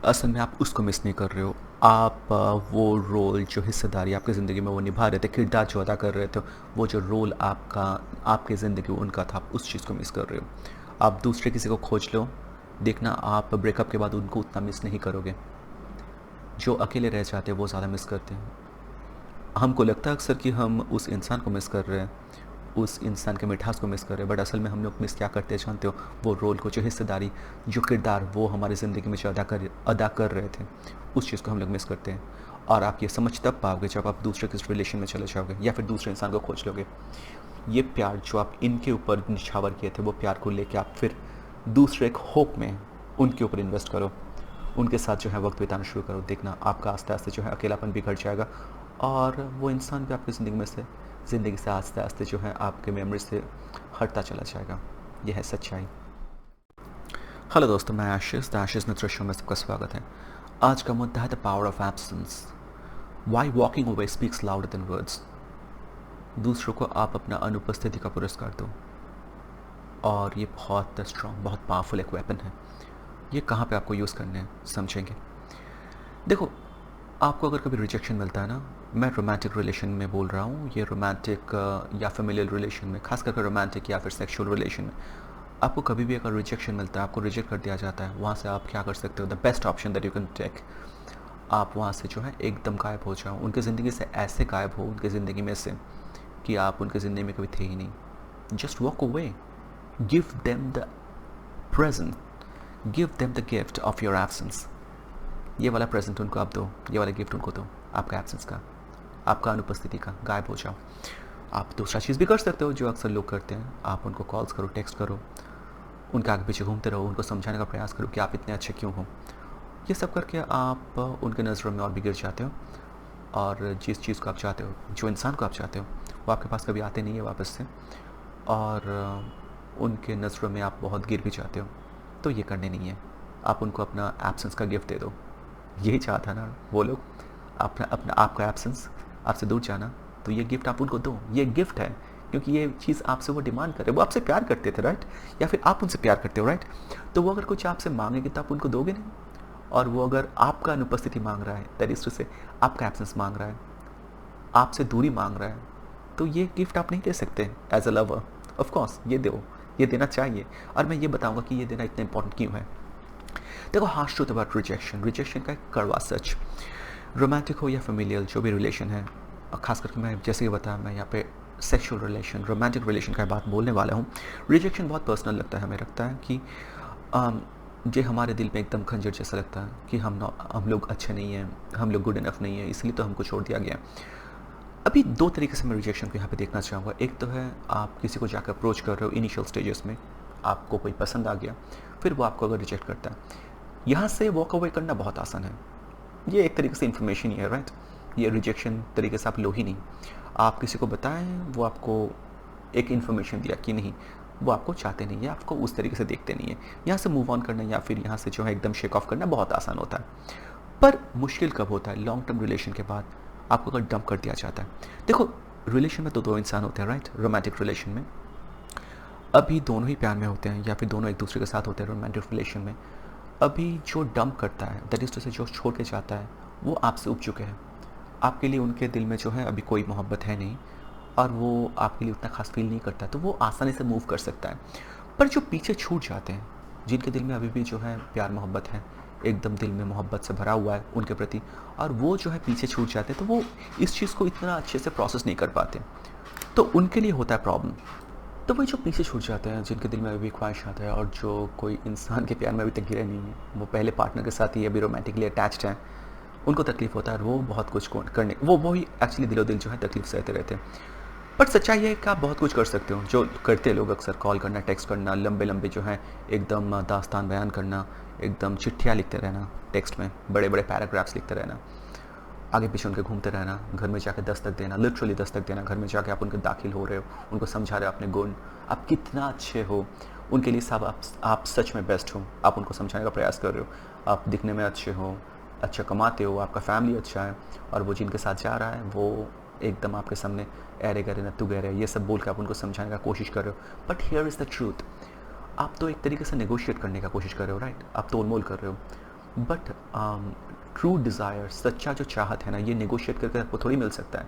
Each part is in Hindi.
असल में आप उसको मिस नहीं कर रहे हो। आप वो रोल जो हिस्सेदारी आपकी ज़िंदगी में वो निभा रहे थे, किरदार जो अदा कर रहे थे, वो जो रोल आपका आपकी ज़िंदगी में उनका था, आप उस चीज़ को मिस कर रहे हो। आप दूसरे किसी को खोज लो, देखना आप ब्रेकअप के बाद उनको उतना मिस नहीं करोगे। जो अकेले रह जाते हैं वो ज़्यादा मिस करते हैं। हमको लगता है अक्सर कि हम उस इंसान को मिस कर रहे हैं, उस इंसान के मिठास को मिस कर रहे हैं, बट असल में हम लोग मिस क्या करते हैं जानते हो? वो रोल को, जो हिस्सेदारी, जो किरदार वो हमारी ज़िंदगी में जो अदा कर रहे थे, उस चीज़ को हम लोग मिस करते हैं। और आप ये समझ तब पाओगे जब आप दूसरे किस रिलेशन में चले जाओगे या फिर दूसरे इंसान को खोज लोगे। ये प्यार जो आप इनके ऊपर निछावर किए थे, वो प्यार को लेके आप फिर दूसरे एक होप में उनके ऊपर इन्वेस्ट करो, उनके साथ जो है वक्त बिताना शुरू करो। देखना आपका आस्ते आस्ते जो है अकेलापन भी घट जाएगा और वो इंसान भी आपकी ज़िंदगी से आस्ते आस्ते जो है आपके मेमोरी से हटता चला जाएगा। यह है सच्चाई। हेलो दोस्तों, मैं आशीष द आशीष मित्र शो में सबका स्वागत है। आज का मुद्दा है the power of absence. Why walking away speaks louder than words. दूसरों को आप अपना अनुपस्थिति का पुरस्कार दो, और ये बहुत स्ट्रॉन्ग, बहुत पावरफुल एक वेपन है। ये कहाँ पे आपको यूज़ करने हैं समझेंगे। देखो, आपको अगर कभी रिजेक्शन मिलता है ना, मैं रोमांटिक रिलेशन में बोल रहा हूँ, ये रोमांटिक या फेमिलियल रिलेशन में, खास करके रोमांटिक या फिर सेक्सुअल रिलेशन में, आपको कभी भी अगर रिजेक्शन मिलता है, आपको रिजेक्ट कर दिया जाता है, वहाँ से आप क्या कर सकते हो? The best option that you can take, आप वहाँ से जो है एकदम गायब हो जाओ, उनकी ज़िंदगी से ऐसे गायब हो उनकी ज़िंदगी में से कि आप उनकी ज़िंदगी में कभी थे ही नहीं। Just walk away, give them the present, give them the gift of your absence. ये वाला प्रेजेंट उनको आप दो, ये वाला गिफ्ट उनको दो, आपका एब्सेंस का, आपका अनुपस्थिति का, गायब हो जाओ। आप दूसरा चीज़ भी कर सकते हो जो अक्सर लोग करते हैं, आप उनको कॉल्स करो, टेक्स्ट करो, उनके आगे पीछे घूमते रहो, उनको समझाने का प्रयास करो कि आप इतने अच्छे क्यों हो। ये सब करके आप उनके नज़रों में और भी गिर जाते हो, और जिस चीज़ को आप चाहते हो, जो इंसान को आप चाहते हो, वो आपके पास कभी आते नहीं है वापस से, और उनके नज़रों में आप बहुत गिर भी जाते हो। तो ये करने नहीं है, आप उनको अपना एब्सेंस का गिफ्ट दे दो। यही चाहता ना वो लोग, अपना अपना आपका एब्सेंस, आपसे दूर जाना, तो ये गिफ्ट आप उनको दो। ये गिफ्ट है, क्योंकि ये चीज़ आपसे वो डिमांड कर रहे हैं। वो आपसे प्यार करते थे, राइट? या फिर आप उनसे प्यार करते हो, राइट? तो वो अगर कुछ आपसे मांगेंगे तो आप उनको दोगे नहीं। और वो अगर आपका अनुपस्थिति मांग रहा है, दैट इज टू से आपका एब्सेंस मांग रहा है, आपसे दूरी मांग रहा है, तो ये गिफ्ट आप नहीं दे सकते as a lover. Of course ये दो, ये देना चाहिए, और मैं ये बताऊंगा कि ये देना इतना इंपॉर्टेंट क्यों है। देखो, harsh truth about rejection, rejection का एक कड़वा सच, रोमांटिक हो या फेमिलियल जो भी रिलेशन है, और खास करके मैं जैसे ही बताया, मैं यहाँ पे सेक्सुअल रिलेशन, रोमांटिक रिलेशन का बात बोलने वाला हूँ। रिजेक्शन बहुत पर्सनल लगता है, हमें लगता है कि ये हमारे दिल में एकदम खंजर जैसा लगता है कि हम लोग अच्छे नहीं हैं, हम लोग गुड इनफ नहीं है, इसलिए तो हमको छोड़ दिया गया। अभी दो तरीके से मैं रिजेक्शन को यहाँ पे देखना चाहूँगा। एक तो है आप किसी को जाकर अप्रोच कर रहे हो इनिशियल स्टेजेस में, आपको कोई पसंद आ गया, फिर वो आपको अगर रिजेक्ट करता है, यहाँ से वॉक अवे करना बहुत आसान है। ये एक तरीके से इन्फॉर्मेशन ही है, राइट? ये रिजेक्शन तरीके से आप लो ही नहीं। आप किसी को बताएं, वो आपको एक इन्फॉर्मेशन दिया कि नहीं, वो आपको चाहते नहीं है, आपको उस तरीके से देखते नहीं है। यहाँ से मूव ऑन करना या फिर यहाँ से जो है एकदम शेक ऑफ करना बहुत आसान होता है। पर मुश्किल कब होता है? लॉन्ग टर्म रिलेशन के बाद आपको अगर डंप कर दिया जाता है। देखो, रिलेशन में तो दो इंसान होते हैं, राइट? रोमांटिक रिलेशन में अभी दोनों ही प्यार में होते हैं या फिर दोनों एक दूसरे के साथ होते हैं रोमांटिक रिलेशन में। अभी जो डंप करता है, दैट इज टू से जो छोड़ के जाता है, वो आपसे उब चुके हैं। आपके लिए उनके दिल में जो है अभी कोई मोहब्बत है नहीं, और वो आपके लिए उतना खास फील नहीं करता, तो वो आसानी से मूव कर सकता है। पर जो पीछे छूट जाते हैं, जिनके दिल में अभी भी जो है प्यार मोहब्बत है, एकदम दिल में मोहब्बत से भरा हुआ है उनके प्रति, और वो जो है पीछे छूट जाते हैं, तो वो इस चीज़ को इतना अच्छे से प्रोसेस नहीं कर पाते, तो उनके लिए होता है प्रॉब्लम। तो वही जो पीछे छूट जाते हैं, जिनके दिल में अभी भी ख्वाहिशात है, और जो कोई इंसान के प्यार में अभी तक गिरे नहीं है, वो पहले पार्टनर के साथ ही अभी रोमांटिकली अटैच्ड हैं, उनको तकलीफ होता है, और वो बहुत कुछ करने वो ही एक्चुअली दिलो दिल जो है तकलीफ सहते रहते हैं। बट सच्चाई ये है कि आप बहुत कुछ कर सकते हो, जो करते हैं लोग अक्सर, कॉल करना, टेक्स्ट करना, लंबे लंबे जो है एकदम दास्तान बयान करना, एकदम चिट्ठियाँ लिखते रहना, टेक्स्ट में बड़े बड़े पैराग्राफ्स लिखते रहना, आगे पीछे उनके घूमते रहना, घर में जाकर दस्तक देना, लिटरली दस्तक देना, घर में जाके आप उनके दाखिल हो रहे हो, उनको समझा रहे हो अपने गुण, आप कितना अच्छे हो, उनके लिए सब आप सच में बेस्ट हो, आप उनको समझाने का प्रयास कर रहे हो, आप दिखने में अच्छे हो, अच्छा कमाते हो, आपका फैमिली अच्छा है, और वो जिनके साथ जा रहा है वो एकदम आपके सामने अरे गरे नत्तू गहरे, ये सब बोल के आप उनको समझाने का कोशिश कर रहे हो। But here is the truth, आप तो एक तरीके से नेगोशिएट करने का कोशिश कर रहे हो, राइट? आप तोल मोल कर रहे हो, बट ट्रू डिज़ायर, सच्चा जो चाहत है ना, ये नेगोशिएट करके आपको थोड़ी मिल सकता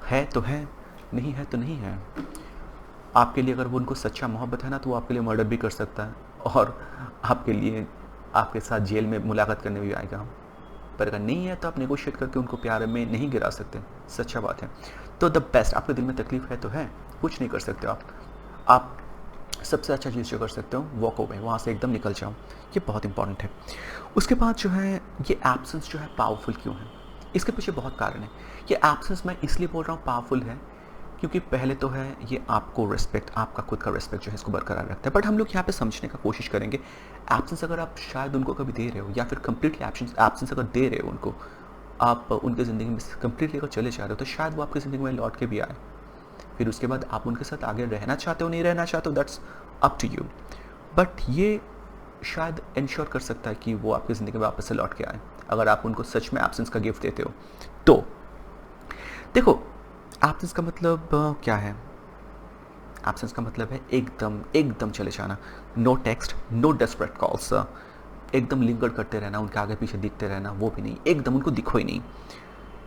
है तो है, नहीं है तो नहीं है। आपके लिए अगर वो उनको सच्चा मोहब्बत है ना, तो वो आपके लिए मर्डर भी कर सकता है और आपके लिए आपके साथ जेल में मुलाकात करने भी आएगा। पर अगर नहीं है तो आप नेगोशिएट करके उनको प्यार में नहीं गिरा सकते, सच्चा बात है। तो द बेस्ट, आपके दिल में तकलीफ है तो है, कुछ नहीं कर सकते आप सबसे अच्छा चीज़ जो कर सकते हो, वॉक अवे, वहाँ से एकदम निकल जाओ, ये बहुत इंपॉर्टेंट है। उसके बाद जो है, ये एब्सेंस जो है पावरफुल क्यों है, इसके पीछे बहुत कारण है। ये एब्सेंस मैं इसलिए बोल रहा हूँ पावरफुल है, क्योंकि पहले तो है ये आपको रिस्पेक्ट, आपका खुद का रिस्पेक्ट जो है इसको बरकरार रखता है। बट हम लोग यहाँ पे समझने का कोशिश करेंगे, एब्सेंस अगर आप शायद उनको कभी दे रहे हो, या फिर कंप्लीटली एब्सेंस अगर दे रहे हो उनको, आप उनकी ज़िंदगी में कंप्लीटली अगर चले जा रहे हो, तो शायद वो आपकी ज़िंदगी में लौट के भी आए। फिर उसके बाद आप उनके साथ आगे रहना चाहते हो नहीं रहना चाहते हो, that's up to you. But ये शायद इंश्योर कर सकता है कि वो आपकी ज़िंदगी में वापस से लौट के आए, अगर आप उनको सच में एब्सेंस का गिफ्ट देते हो। तो देखो, एब्सेंस का मतलब क्या है? एब्सेंस का मतलब है एकदम एकदम चले जाना, no text, no desperate calls, एकदम लिंगर करते रहना, उनके आगे पीछे दिखते रहना, वो भी नहीं, एकदम उनको दिखो ही नहीं,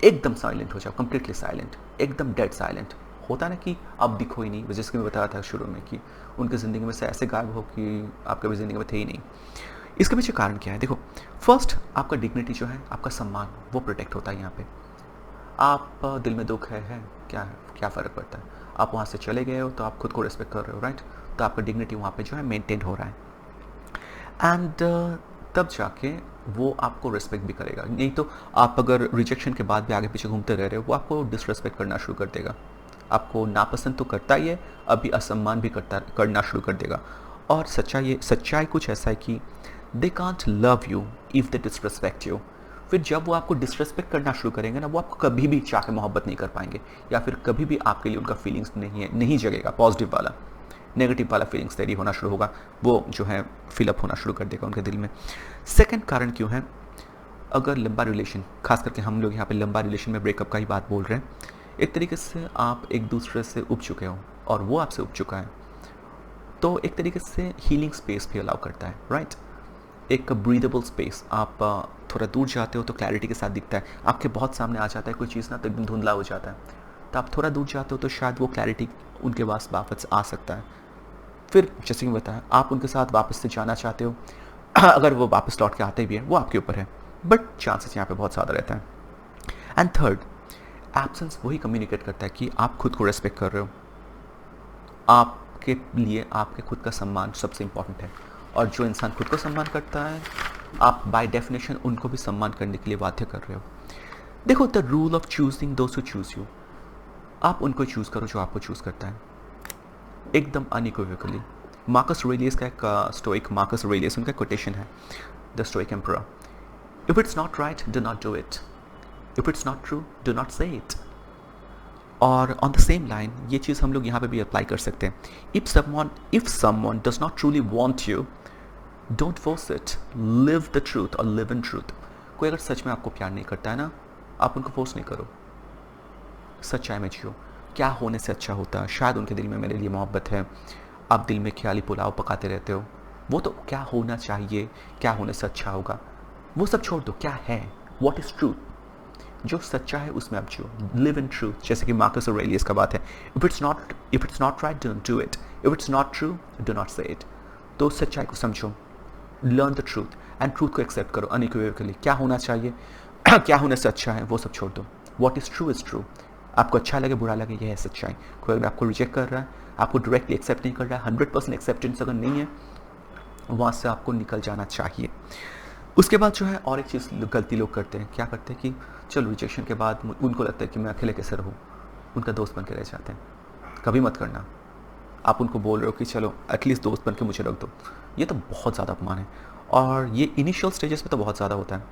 एकदम साइलेंट हो जाओ, कंप्लीटली साइलेंट, एकदम डेड साइलेंट। होता ना कि आप दिखो ही नहीं, जैसे कि मैं बताया था शुरू में कि उनकी ज़िंदगी में से ऐसे गायब हो कि आप कभी ज़िंदगी में थे ही नहीं। इसके पीछे कारण क्या है? देखो, फर्स्ट आपका डिग्निटी जो है, आपका सम्मान, वो प्रोटेक्ट होता है यहाँ पे। आप दिल में दुख है क्या फ़र्क पड़ता है? आप वहाँ से चले गए हो तो आप खुद को रिस्पेक्ट कर रहे हो, राइट? तो आपका डिग्निटी वहाँ पे जो है मेंटेन हो रहा है, एंड तब जाके वो आपको रिस्पेक्ट भी करेगा। नहीं तो आप अगर रिजेक्शन के बाद भी आगे पीछे घूमते रह रहे हो, वो आपको डिसरिस्पेक्ट करना शुरू कर देगा। आपको नापसंद तो करता ही है, अभी असम्मान भी करना शुरू कर देगा। और सच्चाई कुछ ऐसा है कि they can't love you if they disrespect you. फिर जब वो आपको डिसरिस्पेक्ट करना शुरू करेंगे ना, वो आपको कभी भी चाह के मोहब्बत नहीं कर पाएंगे, या फिर कभी भी आपके लिए उनका फीलिंग्स नहीं जगेगा पॉजिटिव वाला। नेगेटिव वाला फीलिंग्स तेरी होना शुरू होगा, वो जो है फिलअप होना शुरू कर देगा उनके दिल में। सेकंड कारण क्यों है? अगर लंबा रिलेशन, खास करके हम लोग यहाँ पे लंबा रिलेशन में ब्रेकअप का ही बात बोल रहे हैं, एक तरीके से आप एक दूसरे से उब चुके हो और वो आपसे उब चुका है, तो एक तरीके से हीलिंग स्पेस भी अलाउ करता है, राइट? एक ब्रीदेबल स्पेस। आप थोड़ा दूर जाते हो तो क्लैरिटी के साथ दिखता है, आपके बहुत सामने आ जाता है कोई चीज़ ना, तो एकदम धुंधला हो जाता है। तो आप थोड़ा दूर जाते हो तो शायद वो क्लैरिटी उनके पास वापस आ सकता है। फिर जैसे कि बताया, आप उनके साथ वापस से जाना चाहते हो, अगर वो वापस लौट के आते भी हैं, वो आपके ऊपर है, बट चांसेस यहाँ पे बहुत ज़्यादा रहता है। एंड थर्ड, एब्सेंस वही कम्युनिकेट करता है कि आप खुद को रेस्पेक्ट कर रहे हो। आपके लिए आपके खुद का सम्मान सबसे इम्पॉर्टेंट है, और जो इंसान खुद को सम्मान करता है, आप बाय डेफिनेशन उनको भी सम्मान करने के लिए बाध्य कर रहे हो। देखो, the rule of choosing those who choose you, आप उनको चूज़ करो जो आपको चूज़ करता है, एकदम अनइक्विवोकली। मार्कस ऑरेलियस का एक स्टोइक, मार्कस ऑरेलियस, उनका कोटेशन है, the stoic emperor, if it's not right do not do it, if it's not true do not से इट। और ऑन द सेम लाइन ये चीज़ हम लोग यहाँ पे भी अप्लाई कर सकते हैं। If someone does not truly want you, don't force it, live the truth और लिव इन ट्रूथ। कोई अगर सच में आपको प्यार नहीं करता है ना, आप उनको फोर्स नहीं करो, सच्चाई में जियो। क्या होने से अच्छा होता है, शायद उनके दिल में मेरे लिए मोहब्बत है, आप दिल में ख्याली पुलाव पकाते रहते हो, वो तो क्या होना चाहिए, क्या होने से अच्छा होगा, वो सब छोड़ दो। क्या है, वॉट इज़ ट्रूथ, जो सच्चा है उसमें आप जियो, लिव इन ट्रूथ। जैसे कि मार्कस ऑरेलियस का बात है, if it's not right don't do it, if it's not true do not से इट। तो सच्चाई को समझो, learn the truth, and truth को एक्सेप्ट करो अनइक्विवोकली। क्या होना चाहिए, क्या होने से अच्छा है, वो सब छोड़ दो। वॉट इज़ ट्रू, आपको अच्छा लगे बुरा लगे, यह है सच्चाई। कोई अगर आपको रिजेक्ट कर रहा है, आपको डायरेक्टली एक्सेप्ट नहीं कर रहा है, 100% एक्सेप्टेंस अगर नहीं है, वहाँ से आपको निकल जाना चाहिए। उसके बाद जो है, और एक चीज़ गलती लोग करते हैं, क्या करते हैं कि चलो रिजेक्शन के बाद उनको लगता है कि मैं अकेले कैसे रहूँ, उनका दोस्त बन के रह जाते हैं। कभी मत करना। आप उनको बोल रहे हो कि चलो एटलीस्ट दोस्त बन के मुझे रख दो, ये तो बहुत ज़्यादा अपमान है। और ये इनिशियल स्टेजेस में तो बहुत ज़्यादा होता है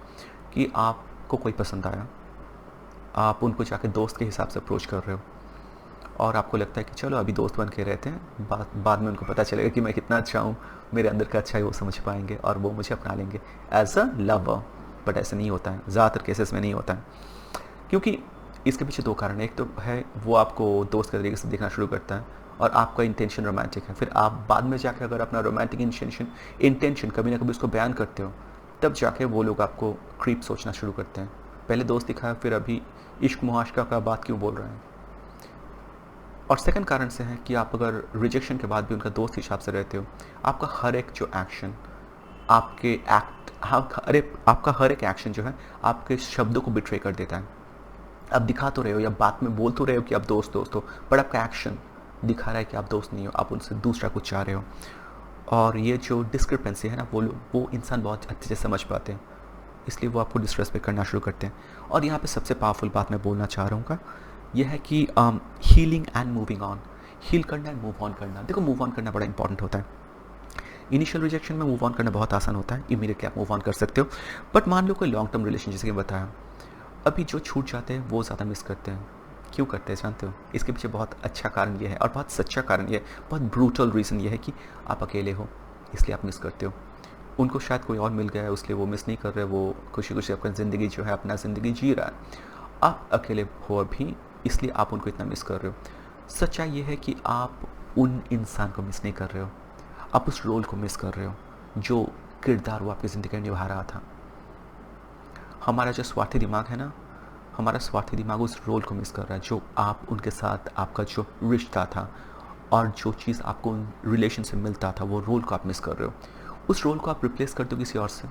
कि आपको कोई पसंद आया, आप उनको जाके दोस्त के हिसाब से अप्रोच कर रहे हो, और आपको लगता है कि चलो अभी दोस्त बन के रहते हैं, बाद में उनको पता चलेगा कि मैं कितना अच्छा हूँ, मेरे अंदर का अच्छा है वो समझ पाएंगे और वो मुझे अपना लेंगे एज अ लवर। बट ऐसा नहीं होता है, ज़्यादातर केसेस में नहीं होता है, क्योंकि इसके पीछे दो कारण है। एक तो है वो आपको दोस्त के तरीके से देखना शुरू करता है, और आपका इंटेंशन रोमांटिक है। फिर आप बाद में जाकर अगर अपना रोमांटिक इंटेंशन कभी ना कभी उसको बयान करते हो, तब जाके वो लोग आपको क्रीप सोचना शुरू करते हैं। पहले दोस्त दिखाया, फिर अभी इश्क मुआशका का बात क्यों बोल रहे हैं। और सेकंड कारण से है कि आप अगर रिजेक्शन के बाद भी उनका दोस्त हिसाब से रहते हो, आपका हर एक जो एक्शन, आपके आपका हर एक एक्शन जो है आपके शब्दों को बिट्रे कर देता है। आप दिखा तो रहे हो या बात में बोल तो रहे हो कि आप दोस्त दोस्त हो, पर आपका एक्शन दिखा रहा है कि आप दोस्त नहीं हो, आप उनसे दूसरा कुछ चाह रहे हो। और ये जो डिस्क्रिपेंसी है ना, वो इंसान बहुत अच्छे से समझ पाते हैं, इसलिए वो आपको डिसरेस्पेक्ट करना शुरू करते हैं। और यहाँ पे सबसे पावरफुल बात मैं बोलना चाह रहा हूँ यह है कि healing and moving on. Heal करना एंड मूव ऑन करना। देखो, मूव ऑन करना बड़ा इंपॉर्टेंट होता है। इनिशियल रिजेक्शन में मूव ऑन करना बहुत आसान होता है, इमीडिएटली आप मूव ऑन कर सकते हो। बट मान लो कोई लॉन्ग टर्म रिलेशन, जैसे कि बताया, अभी जो छूट जाते हैं वो ज़्यादा मिस करते हैं। क्यों करते हैं जानते हो? इसके पीछे बहुत अच्छा कारण ये है, और बहुत सच्चा कारण ये है, बहुत ब्रूटल रीज़न ये है कि आप अकेले हो, इसलिए आप मिस करते हो। उनको शायद कोई और मिल गया है, इसलिए वो मिस नहीं कर रहे, वो खुशी खुशी अपनी ज़िंदगी जो है अपना ज़िंदगी जी रहा है। आप अकेले हो अभी, इसलिए आप उनको इतना मिस कर रहे हो। सच्चाई ये है कि आप उन इंसान को मिस नहीं कर रहे हो, आप उस रोल को मिस कर रहे हो जो किरदार वो आपकी ज़िंदगी में निभा रहा था। हमारा जो स्वार्थी दिमाग है ना, हमारा स्वार्थी दिमाग उस रोल को मिस कर रहा है जो आप उनके साथ, आपका जो रिश्ता था और जो चीज़ आपको उन रिलेशन से मिलता था, वो रोल को आप मिस कर रहे हो। उस रोल को आप रिप्लेस कर दो किसी और से,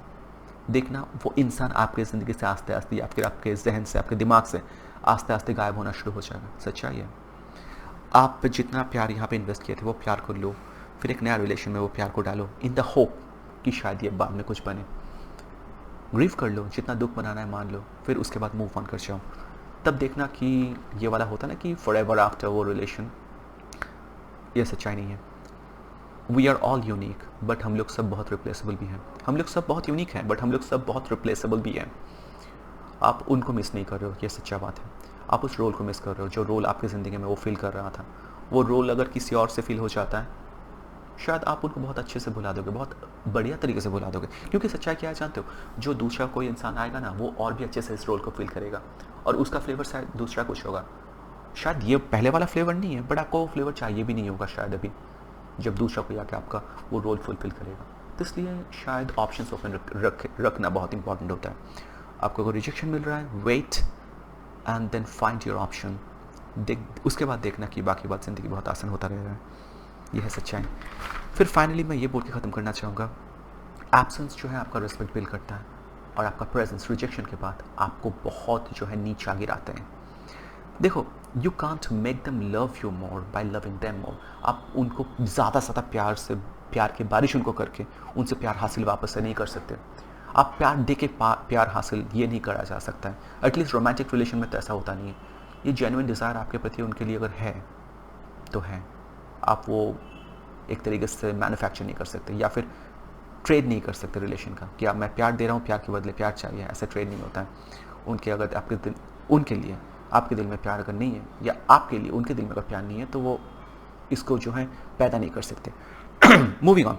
देखना वो इंसान आपके ज़िंदगी से आस्ते आस्ते, आपके जहन से, आपके दिमाग से आस्ते आस्ते गायब होना शुरू हो जाएगा। सच्चाई है। आप जितना प्यार यहाँ पे इन्वेस्ट किए थे, वो प्यार को लो, फिर एक नया रिलेशन में वो प्यार को डालो, इन द होप कि शायद ये बाद में कुछ बने। ग्रीव कर लो, जितना दुख बनाना है मान लो, फिर उसके बाद मूव ऑन कर जाओ। तब देखना कि ये वाला होता ना कि फॉरएवर आफ्टर वो रिलेशन, ये सच्चाई नहीं है। We are all unique, but हम लोग सब बहुत रिप्लेसेबल भी हैं। हम लोग सब बहुत यूनिक हैं, बट हम लोग सब बहुत रिप्लेसेबल भी हैं। आप उनको मिस नहीं कर रहे हो, ये सच्चा बात है। आप उस रोल को मिस कर रहे हो जो रोल आपकी ज़िंदगी में वो फील कर रहा था। वो रोल अगर किसी और से फील हो जाता है, शायद आप उनको बहुत अच्छे से भुला दोगे, बहुत बढ़िया तरीके से भुला दोगे। क्योंकि सच्चाई क्या है जानते हो? जो दूसरा कोई इंसान आएगा ना, वो और भी अच्छे से इस रोल को फील करेगा, और उसका फ्लेवर शायद दूसरा कुछ होगा। शायद ये पहले वाला फ्लेवर नहीं है, बट आपको वो फ्लेवर चाहिए भी नहीं होगा शायद अभी, जब दूसरा कोई आके आपका वो रोल फुलफिल करेगा। तो इसलिए शायद ऑप्शंस ओपन रखना बहुत इंपॉर्टेंट होता है। आपको अगर रिजेक्शन मिल रहा है, wait and then find your option. उसके बाद देखना कि बाकी बात ज़िंदगी बहुत आसान होता रहेगा। यह है सच्चाई। फिर फाइनली मैं ये बोल के ख़त्म करना चाहूँगा, एब्सेंस जो है आपका रिस्पेक्ट बिल्ड करता है, और आपका प्रेजेंस रिजेक्शन के बाद आपको बहुत जो है नीचा गिराते हैं। देखो, you can't make them love you more by loving them more. आप उनको ज़्यादा प्यार की बारिश उनको करके उनसे प्यार हासिल वापस से नहीं कर सकते। आप प्यार दे के प्यार हासिल ये नहीं करा जा सकता है। एटलीस्ट रोमांटिक रिलेशन में तो ऐसा होता नहीं है। ये जेन्युइन डिज़ायर आपके प्रति उनके लिए अगर है तो है, आप वो एक तरीके से मैन्युफैक्चर नहीं कर सकते, या फिर ट्रेड नहीं कर सकते रिलेशन का, कि आप मैं प्यार दे रहा हूँ, प्यार के बदले प्यार चाहिए, ऐसा ट्रेड नहीं होता है। उनके अगर उनके लिए आपके दिल में प्यार अगर नहीं है, या आपके लिए उनके दिल में अगर प्यार नहीं है, तो वो इसको जो है पैदा नहीं कर सकते। Moving on,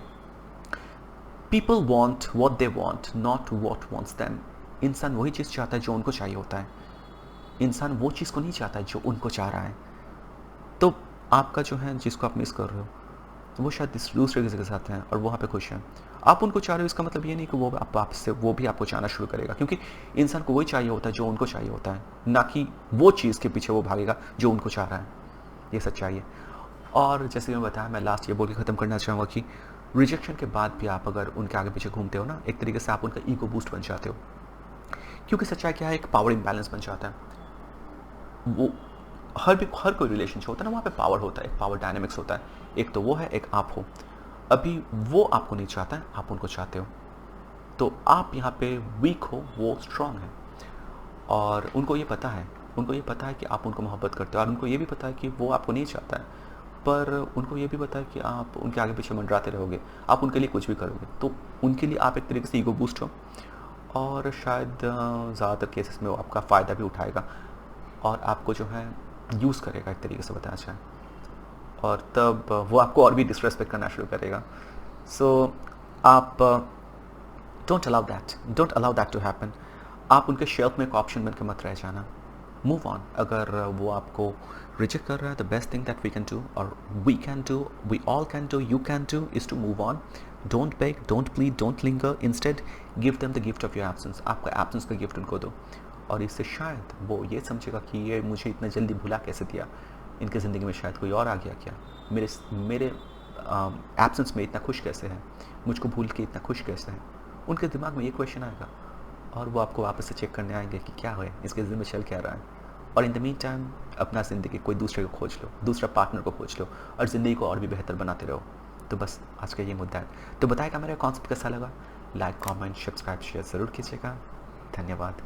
people want what they want, not what wants them. इंसान वही चीज़ चाहता है जो उनको चाहिए होता है। इंसान वो चीज़ को नहीं चाहता है जो उनको चाह रहा है। तो आपका जो है, जिसको आप मिस कर रहे हो, वो शायद दूसरे किसी के साथ हैं और वहाँ पे खुश हैं। आप उनको चाह रहे हो, इसका मतलब ये नहीं कि वो आपसे वो भी आपको चाहना शुरू करेगा, क्योंकि इंसान को वही चाहिए होता है जो उनको चाहिए होता है, ना कि वो चीज़ के पीछे वो भागेगा जो उनको चाह रहा है। ये सच्चाई है। और जैसे मैं बताया, मैं लास्ट ये बोल के ख़त्म करना चाहूँगा कि रिजेक्शन के बाद भी आप अगर उनके आगे पीछे घूमते हो ना, एक तरीके से आप उनका ईगो बूस्ट बन जाते हो। क्योंकि सच्चाई क्या है, एक पावर इम्बैलेंस बन जाता है। वो हर कोई रिलेशन होता है ना, वहाँ पे पावर होता है, एक पावर डायनेमिक्स होता है। एक तो वो है, एक आप हो। अभी वो आपको नहीं चाहता है, आप उनको चाहते हो, तो आप यहाँ पे वीक हो, वो स्ट्रांग है। और उनको ये पता है कि आप उनको मोहब्बत करते हो, और उनको ये भी पता है कि वो आपको नहीं चाहता है, पर उनको ये भी पता है कि आप उनके आगे पीछे मंडराते रहोगे, आप उनके लिए कुछ भी करोगे। तो उनके लिए आप एक तरीके से ईगो बूस्ट हो, और शायद ज़्यादातर केसेस में वो आपका फ़ायदा भी उठाएगा और आपको जो है यूज़ करेगा, एक तरीके से बताना चाहें, और तब वो आपको और भी डिसरेस्पेक्ट करना शुरू करेगा। सो आप don't allow that to happen. आप उनके शेल्फ में एक ऑप्शन बन के मत रह जाना। Move on. अगर वो आपको रिजेक्ट कर रहा है, the best thing that we can do, और we all can do, you can do, is to move on, don't beg, don't plead, don't linger, instead give them the gift of your absence. आपका एब्सेंस का गिफ्ट उनको दो, और इससे शायद वो ये समझेगा कि ये मुझे इतना जल्दी भुला कैसे दिया, इनकी ज़िंदगी में शायद कोई और आ गया क्या, मेरे मेरे एब्सेंस में इतना खुश कैसे है, मुझको भूल के इतना खुश कैसे है। उनके दिमाग में ये क्वेश्चन आएगा, और वो आपको वापस से चेक करने आएंगे कि क्या है, इसके ज़िंदगी में चल क्या रहा है। और इन द मीन टाइम अपना ज़िंदगी कोई दूसरे को खोज लो, दूसरा पार्टनर को खोज लो, और ज़िंदगी को और भी बेहतर बनाते रहो। तो बस आज का ये मुद्दा है। तो बताएगा मेरा कॉन्सेप्ट कैसा लगा, लाइक कमेंट सब्सक्राइब शेयर ज़रूर कीजिएगा। धन्यवाद।